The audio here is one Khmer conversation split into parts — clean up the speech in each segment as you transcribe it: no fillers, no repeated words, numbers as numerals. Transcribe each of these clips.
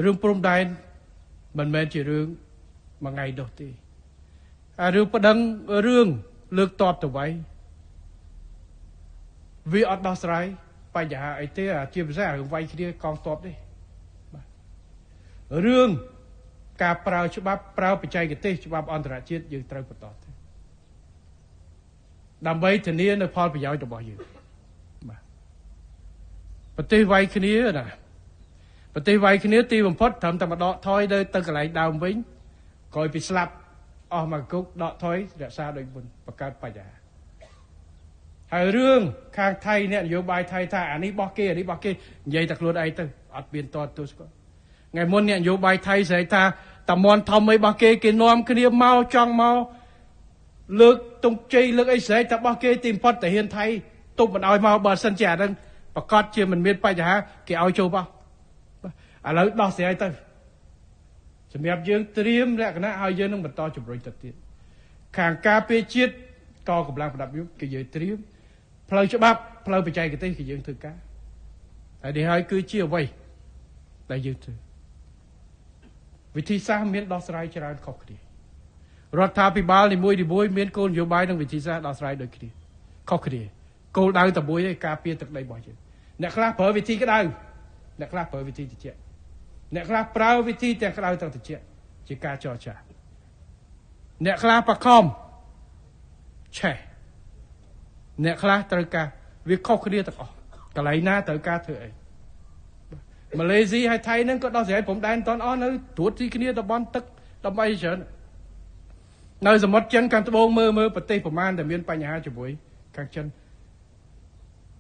រឿងព្រំដែនមិនមែនជារឿងមួយថ្ងៃនោះទេរឿងប្តឹងរឿងលើកតបទៅໄວវាអត់ដោះស្រាយបញ្ហាអីទេជាពិសេសរឿងវាយគ្នាកងទ័ពទេបាទរឿងការប្រើច្បាប់ប្រើបច្ចេកទេសច្បាប់អន្តរជាតិយើងត្រូវបន្តទៅដើម្បីធានានៅផលប្រយោជន៍របស់យើងបាទប្រទេសវាយគ្នាណាប្រទេសវាយគ្នាទីបំផុតត្រឹមតែមកដកថយទៅកន្លែងដើមវិញក្រោយពីស្លាប់អស់មកគុកដកថយរក្សាដោយមុនបង្កើតបញ្ហាហើយរឿងខាងថៃអ្នកនយោបាយថៃថាអានេះបោះគេអានេះបោះគេនិយាយតែខ្លួនឯងទៅអត់មានតតទស្សគាត់ថ្ងៃមុនអ្នកនយោបាយថៃស្រែកថាតាមន់ធំអីបោះគេនាំគ្នាមកចង់មកលើកទង់ជ័យលើកអីស្រែកតែបោះគេទីបំផុតតាហ៊ានថៃទប់មិនឲ្យមកបើសិនជាអានឹងប្រកាសជាមិនមានបញ្ហាគេឲ្យចូលបោះឥឡូវដោះស្រាយទៅសម្រាប់យើងត្រៀមលក្ខណៈឲ្យយើងនឹងបន្តជំរុញទៅទៀតខាងការពារជាតិកងកម្លាំងប្រដាប់យុទ្ធគេយើងត្រៀមផ្លូវច្បាប់ផ្លូវបច្ចេកទេសគេយើងធ្វើការហើយនេះហើយគឺជាអ្វីដែលយើងធ្វើវិធីសាស្ត្រមានដោះស្រាយច្រើនខុសគ្នារដ្ឋាភិបាលនីមួយៗមានគោលនយោបាយនិងវិធីសាស្ត្រដោះស្រាយដូចគ្នាខុសគ្នាគោលដៅតែមួយឯងការពារទឹកដីរបស់យើងអ្នកខ្លះប្រើវិធីក្តៅអ្នកខ្លះប្រើវិធីត្រជាក់អ្នកខ្លះប្រើវិធីទាំងក្តៅទាំងត្រជាក់ជាការចរចាអ្នកខ្លះបខំឆេះអ្នកខ្លះត្រូវការវាខុសគ្នាទាំងអស់កន្លែងណាត្រូវការធ្វើអីម៉ាឡេស៊ីហើយថៃហ្នឹងក៏ដោះស្រាយព្រំដែនតនអស់នៅត្រួតទីគ្នាតំបន់ទឹកដើម្បីច្រើននៅសមុទ្រចិនខាងត្បូងមើលប្រទេសប្រមាណដែលមានបញ្ហាជាមួយខាងចិន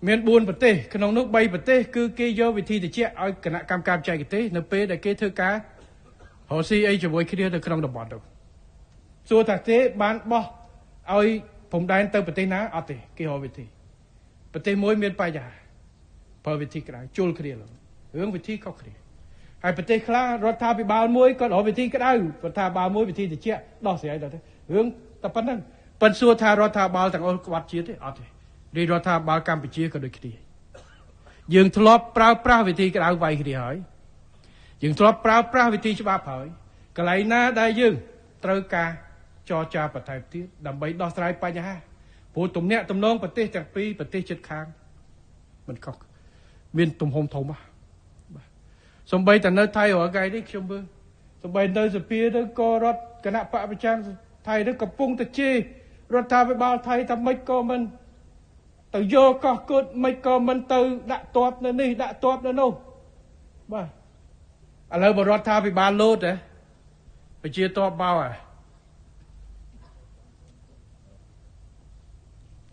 មាន4ប្រទេសក្នុងនោះ3ប្រទេសគឺគេយកវិធីត្រជាក់ឲ្យគណៈកម្មការបច្ចេកទេសនៅពេលដែលគេធ្វើការរកស៊ីអីជាមួយគ្នានៅក្នុងតំបន់នោះសួរថាទេបានបោះឲ្យព្រំដែនទៅប្រទេសណាអត់ទេគេរកវិធីប្រទេសមួយមានបញ្ហាប្រើវិធីក្តៅជុលគ្នារឿងវិធីខុសគ្នាហើយប្រទេសខ្លះរដ្ឋាភិបាលមួយក៏រកវិធីក្តៅរដ្ឋាភិបាលមួយវិធីត្រជាក់ដោះស្រាយទៅរឿងតែប៉ុណ្្នឹងប៉ុន្តែសួរថារដ្ឋាភិបាលទាំងអស់ក្បត់ជាតិទេអត់ទេរាជរដ្ឋាភិបាលកម្ពុជាក៏ដូចគ្នាយើងធ្លាប់ប្រើប្រាស់វិធីក្តៅវាយគ្នាហើយយើងធ្លាប់ប្រើប្រាស់វិធីច្បាប់ហើយកន្លែងណាដែលយើងត្រូវការចរចាបន្ថែមទៀតដើម្បីដោះស្រាយបញ្ហាព្រោះទំនាក់ទំនងប្រទេសទាំងពីរប្រទេសជិតខាងមិនខុសមានទំហំធំបាទសម្បីតែនៅថៃរាល់ថ្ងៃនេះខ្ញុំមើលសម្បីនៅសភាទៅក៏រដ្ឋគណៈបកប្រចាំថៃទៅកំពុងតែជេររដ្ឋាភិបាលថៃថាម៉េចក៏មិនទៅយកកោះកុដមិនក៏មិនទៅដាក់ទ័ពនៅនេះដាក់ទ័ពនៅនោះបាទឥឡូវបរដ្ឋាភិបាលលោតហ៎ប្រជាទ័ពបោ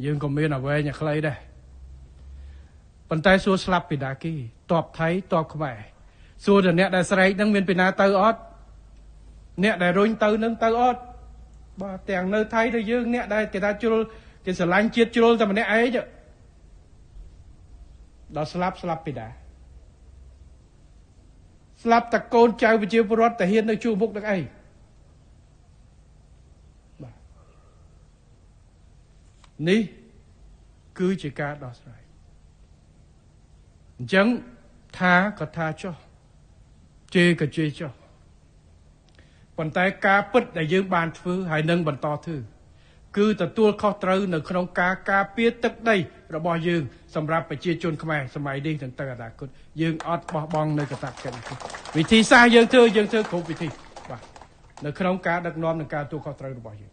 យើងក៏មានអ្វីញ៉ាខ្លីដែរប៉ុន្តែសួរស្លាប់ពីណាគេទ័ពថៃទ័ពខ្មែរសួរតែអ្នកដែលស្រែកហ្នឹងមានពីណាទៅអត់អ្នកដែលរុញទៅនឹងទៅអត់បាទទាំងនៅថៃទៅយើងអ្នកដែលគេថាជ្រុលគេស្រឡាញ់ជាតិជ្រុលតែម្នាក់ឯងដល់ស្លាប់ពីណាស្លាប់តែកូនចៅប្រជាពលរដ្ឋតែហ៊ាននៅជួរមុខនឹងអីបាទនេះគឺជាការដោះស្រាយអញ្ចឹងថាក៏ថាចុះជេរក៏ជេរចុះប៉ុន្តែការពិតដែលយើងបានធ្វើហើយនឹងបន្តធ្វើគឺទទួលខុសត្រូវនៅក្នុងការការពារទឹកដីរបស់យើងសម្រាប់ប្រជាជនខ្មែរសម័យនេះនិងទៅអនាគតយើងអត់បោះបង់នៅកាតព្វកិច្ចវិធីសាស្ត្រយើងធ្វើគ្រប់វិធីបាទនៅក្នុងការដឹកនាំនិងការទទួលខុសត្រូវរបស់យើង